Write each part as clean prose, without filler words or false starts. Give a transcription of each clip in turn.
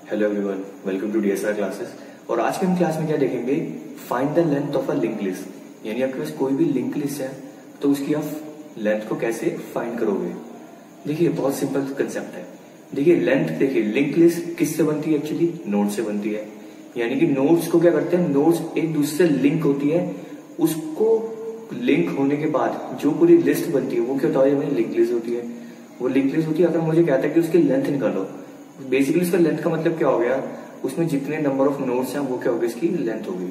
Hello everyone, welcome to DSR classes. और आज के हम क्लास में क्या देखेंगे, find the length of a link list. यानी आपके पास कोई भी लिंक लिस्ट है तो उसकी आप लेंथ को कैसे फाइंड करोगे। देखिए बहुत सिंपल कंसेप्ट है। देखिए लेंथ, देखिए लिंक लिस्ट किससे बनती है, एक्चुअली नोड से बनती है। यानी कि नोड्स को क्या करते हैं, नोड्स एक दूसरे से लिंक होती है, उसको लिंक होने के बाद जो पूरी लिस्ट बनती है वो क्या होता है, लिंक लिस्ट होती है। वो लिंक लिस्ट होती है। अगर मुझे कहता है कि उसकी लेंथ निकालो, बेसिकली उसका लेंथ का मतलब क्या हो गया, उसमें जितने नंबर ऑफ नोड्स हैं वो क्या होगी, इसकी लेंथ होगी।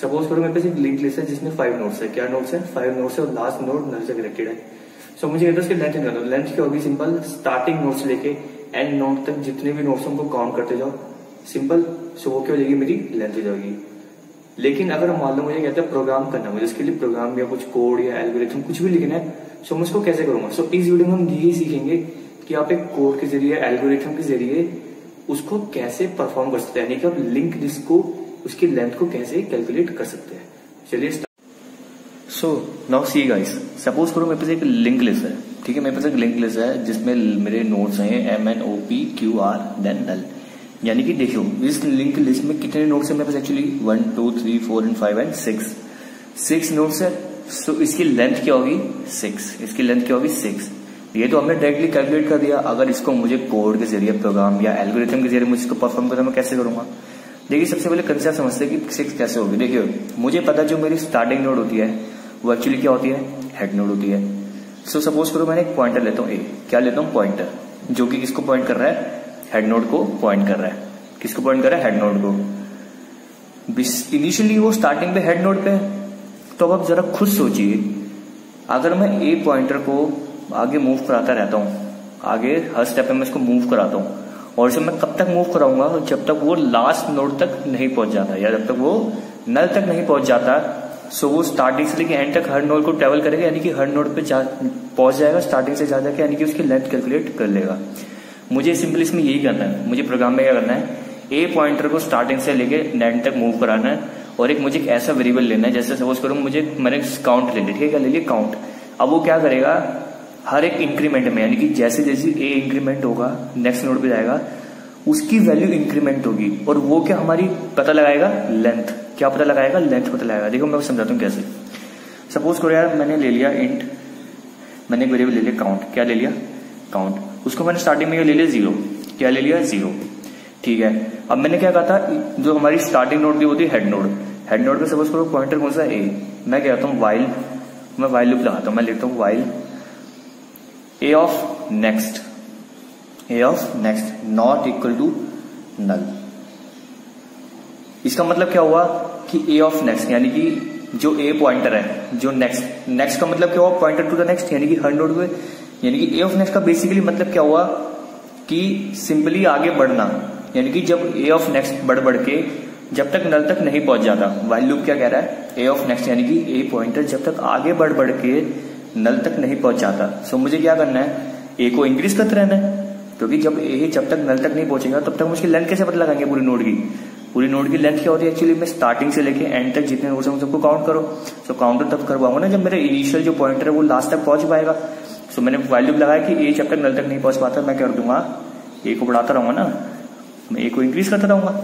सपोज करो मेरे पास एक लिंक लिस्ट है जिसमें 5 नोड्स है। क्या नोड्स है, 5 नोड्स है और लास्ट नोड नल से कनेक्टेड है। सो मुझे कहता है उसकी लेंथ निकालो। लेंथ क्या होगी, सिंपल, स्टार्टिंग नोड से लेके एंड नोड तक जितने भी नोड्स उनको काउंट करते जाओ, सिंपल। सो वो क्या हो जाएगी, मेरी लेंथ हो जाएगी। लेकिन अगर मान लो मुझे कहता है प्रोग्राम करना, मुझे इसके लिए प्रोग्राम या कुछ कोड या एल्गोरिथम कुछ भी लिखना है, सो मैं उसको कैसे करूंगा। सो इस वीडियो में हम यही सीखेंगे कि आप एक कोड के जरिए, एल्गोरिथम के जरिए उसको कैसे परफॉर्म कर सकते हैं, यानी कि आप लिंक लिस्ट को, उसकी लेंथ को कैसे कैलकुलेट कर सकते हैं। चलिए so now see guys, suppose करो मेरे पास एक लिंक लिस्ट है, ठीक है। मेरे पास एक लिंक लिस्ट है जिसमें मेरे नोड्स हैं MNOPQR देन नल। यानी कि देखो इस लिंक लिस्ट में कितने नोड्स है मेरे पास, एक्चुअली 1 2 3 4 एंड 5 एंड 6 नोड्स है। सो इसकी लेंथ क्या होगी, 6। इसकी लेंथ क्या होगी, 6। ये तो हमने डायरेक्टली कैलकुलेट कर दिया। अगर इसको मुझे कोड के जरिए, प्रोग्राम या एल्गोरिथम के जरिए मुझे इसको परफॉर्म करना, मैं कैसे करूंगा। देखिए सबसे पहले कंसेप्ट समझते हैं कि 6 कैसे होगी। देखिए मुझे पता जो मेरी स्टार्टिंग नोड होती है वो एक्चुअली क्या होती है, हेड नोड होती है। सो सपोज करो मैंने एक पॉइंटर लेता हूँ, क्या लेता हूँ, पॉइंटर, जो कि किसको पॉइंट कर रहा है, हेड नोड को पॉइंट कर रहा है। किसको पॉइंट कर रहा है, हेड नोड को। इनिशियली वो स्टार्टिंग पे हेड नोड पे है। तो अब आप जरा खुद सोचिए, अगर मैं ए पॉइंटर को आगे मूव कराता रहता हूँ, आगे हर स्टेप में मैं इसको मूव कराता हूँ, और इसे मैं कब तक मूव कराऊंगा, जब तक वो लास्ट नोड तक नहीं पहुंच जाता, या जब तक वो नल तक नहीं पहुंच जाता। सो वो स्टार्टिंग से लेके एंड तक हर नोड को ट्रेवल करेगा, यानी कि हर नोड पे पहुंच जाएगा स्टार्टिंग से जा जाके, यानी कि उसकी लेंथ कैलकुलेट कर लेगा। मुझे सिंपली इसमें यही करना है। मुझे प्रोग्राम में क्या करना है, ए पॉइंटर को स्टार्टिंग से लेके एंड तक मूव कराना है, और एक मुझे एक ऐसा वेरिएबल लेना है, जैसे सपोज करूँ मैंने काउंट ले लिया, ठीक है, क्या ले लिया, काउंट। अब वो क्या करेगा, हर एक इंक्रीमेंट में, यानी कि जैसे जैसे ए इंक्रीमेंट होगा नेक्स्ट नोड पे जाएगा, उसकी वैल्यू इंक्रीमेंट होगी, और वो क्या हमारी पता लगाएगा, लेंथ। क्या पता लगाएगा, लेंथ पता लगाएगा। देखो मैं समझाता हूँ कैसे। सपोज करो यार मैंने ले लिया इंट, मैंने एक वेरिएबल ले लिया काउंट। क्या ले लिया, काउंट। उसको मैंने स्टार्टिंग में ले लिया 0। क्या ले लिया, 0, ठीक है। अब मैंने क्या कहा था, जो हमारी स्टार्टिंग नोड की होती है हेड नोड, हेड नोड पे सपोज करो पॉइंटर कौन सा, ए। मैं कहता हूँ वाइल, मैं वाइल लूप लगाता हूँ। मैं लिखता हूँ while a of next, a of next not equal to null. इसका मतलब क्या हुआ कि ए ऑफ नेक्स्ट, यानी कि जो ए पॉइंटर है, जो नेक्स्ट का मतलब क्या हुआ, पॉइंटर टू द नेक्स्ट, यानी कि हर नोड पे, यानी कि ए ऑफ नेक्स्ट का बेसिकली मतलब क्या हुआ कि सिंपली आगे बढ़ना। यानी कि जब ए ऑफ नेक्स्ट बढ़ के जब तक नल तक नहीं पहुंच जाता, वाइल लूप क्या कह रहा है, ए ऑफ नेक्स्ट यानी कि ए पॉइंटर जब तक आगे बढ़ के नल तक नहीं पहुंच जाता। सो मुझे क्या करना है, ए को इंक्रीज करते रहना है, क्योंकि जब तक नल तक नहीं पहुंचेगा तब तक हम उसकी लेंथ कैसे पता लगाएंगे, पूरी नोड की। पूरी नोड की लेंथ क्या होती है, एक्चुअली मैं स्टार्टिंग से लेके एंड तक जितने नोड्स हैं उन सबको काउंट करो। सो काउंट तब करवाऊंगा ना जब मेरा इनिशियल जो पॉइंटर है वो लास्ट तक पहुंच पाएगा। सो मैंने वैल्यू लगाया कि ए जब तक नल तक नहीं पहुंच पाता, मैं कर दूंगा ए को बढ़ाता रहूंगा ना, मैं ए को इंक्रीज करता रहूंगा।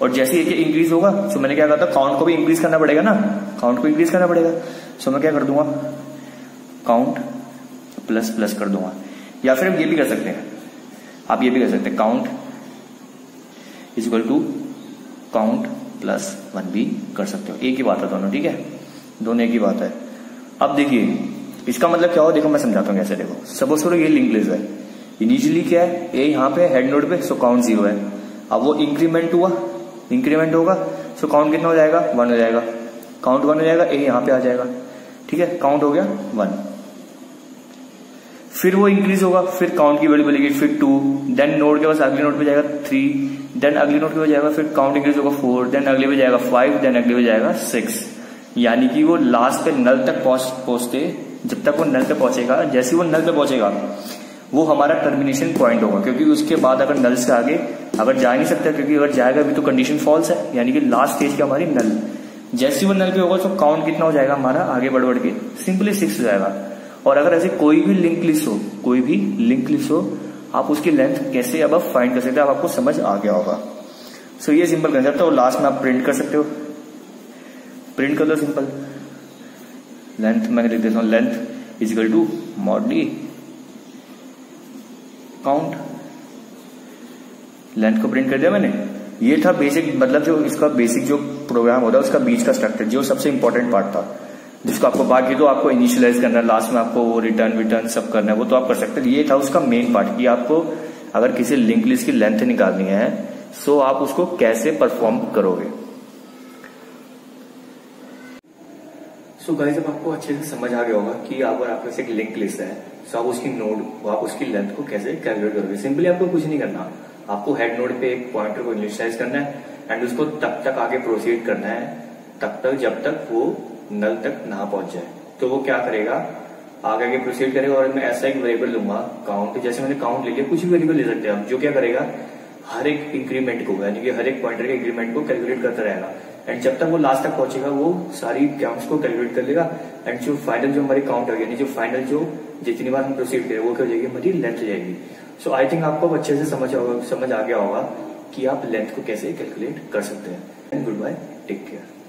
और जैसे ए इंक्रीज होगा, सो मैंने क्या कहा था, काउंट को भी इंक्रीज करना पड़ेगा ना, काउंट को इंक्रीज करना पड़ेगा। सो मैं क्या कर दूंगा, काउंट प्लस प्लस कर दूंगा। या फिर हम ये भी कर सकते हैं, आप ये भी कर सकते हैं, count is equal to count plus 1 भी कर सकते हो। एक ही बात है दोनों, ठीक है, दोनों एक ही बात है। अब देखिए इसका मतलब क्या हो, देखो मैं समझाता हूँ कैसे। देखो सपोज करो ये लिंक लिस्ट है, इनिशियली क्या है, ए यहाँ पे हेड नोड पे, सो काउंट 0 है। अब वो इंक्रीमेंट हुआ, इंक्रीमेंट होगा, सो काउंट कितना हो जाएगा, 1 हो जाएगा। काउंट 1 हो जाएगा, ए यहाँ पे आ जाएगा, ठीक है, काउंट हो गया 1। फिर वो इंक्रीज होगा, फिर काउंट की वैल्यू बढ़ेगी, फिर 2, देन नोड के पास अगले नोड पे जाएगा 3, देन अगले नोड पे जाएगा, फिर काउंट इंक्रीज होगा 4, देन अगले पे जाएगा 5, देन अगले पे जाएगा 6। यानी कि वो लास्ट पे नल तक पहुंचते, जब तक वो नल पे पहुंचेगा, जैसे वो नल पे पहुंचेगा वो हमारा टर्मिनेशन पॉइंट होगा, क्योंकि उसके बाद अगर नल से आगे अगर जा नहीं सकता, क्योंकि अगर जाएगा भी तो कंडीशन फॉल्स है, यानी कि लास्ट स्टेज की हमारी नल। जैसे वो नल पे होगा तो काउंट कितना हो जाएगा हमारा, आगे बढ़ के सिंपली 6 हो जाएगा। और अगर ऐसे कोई भी लिंक लिस्ट हो, कोई भी लिंक लिस्ट हो, आप उसकी लेंथ कैसे अब आप फाइंड कर सकते हैं, अब आपको समझ आ गया होगा। सो ये सिंपल कंसेप्ट है और लास्ट में आप प्रिंट कर सकते हो, प्रिंट कर दो सिंपल। लेंथ मैं लिख देता हूं, length is equal to mod D count. Length को प्रिंट कर दिया मैंने। ये था बेसिक, मतलब जो इसका बेसिक जो प्रोग्राम होता है उसका बीच का स्ट्रक्चर, जो सबसे इंपॉर्टेंट पार्ट था, जिसको आपको बाकी तो आपको इनिशियलाइज करना है, लास्ट में आपको वो रिटर्न सब करना है, वो तो आप कर सकते हैं। ये था उसका मेन पार्ट कि आपको अगर किसी लिंक लिस्ट की लेंथ निकालनी है सो आप उसको कैसे परफॉर्म करोगे। सो गाइस, अब आपको अच्छे से समझ आ गया होगा कि अगर आपके पास एक लिंक लिस्ट है तो आप उसकी नोड, आप उसकी लेंथ को कैसे कैलकुलेट करोगे। सिंपली आपको कुछ नहीं करना, आपको हेड नोड पे एक पॉइंटर को इनिशियलाइज करना है एंड उसको तब तक आगे प्रोसीड करना है, तब तक जब तक वो नल तक ना पहुंच जाए। तो वो क्या करेगा, आगे प्रोसीड करेगा और मैं ऐसा एक वेरिएबल लूंगा काउंट, जैसे मैंने काउंट ले लिया, कुछ भी वेरिएबल ले सकते हैं आप, जो क्या करेगा हर एक इंक्रीमेंट को, यानी कि हर एक पॉइंटर के इंक्रीमेंट को कैलकुलेट करता रहेगा एंड जब तक वो लास्ट तक पहुंचेगा वो सारी काउंट्स को कैलकुलेट कर लेगा एंड जो फाइनल जो हमारी काउंट होगी, यानी जो फाइनल जो जितनी बार हम प्रोसीड करें वो क्या हो जाएगी, हमारी लेंथ हो जाएगी। सो आई थिंक आपको अच्छे से समझ आ गया होगा कि आप लेंथ को कैसे कैलकुलेट कर सकते हैं। And goodbye, take care.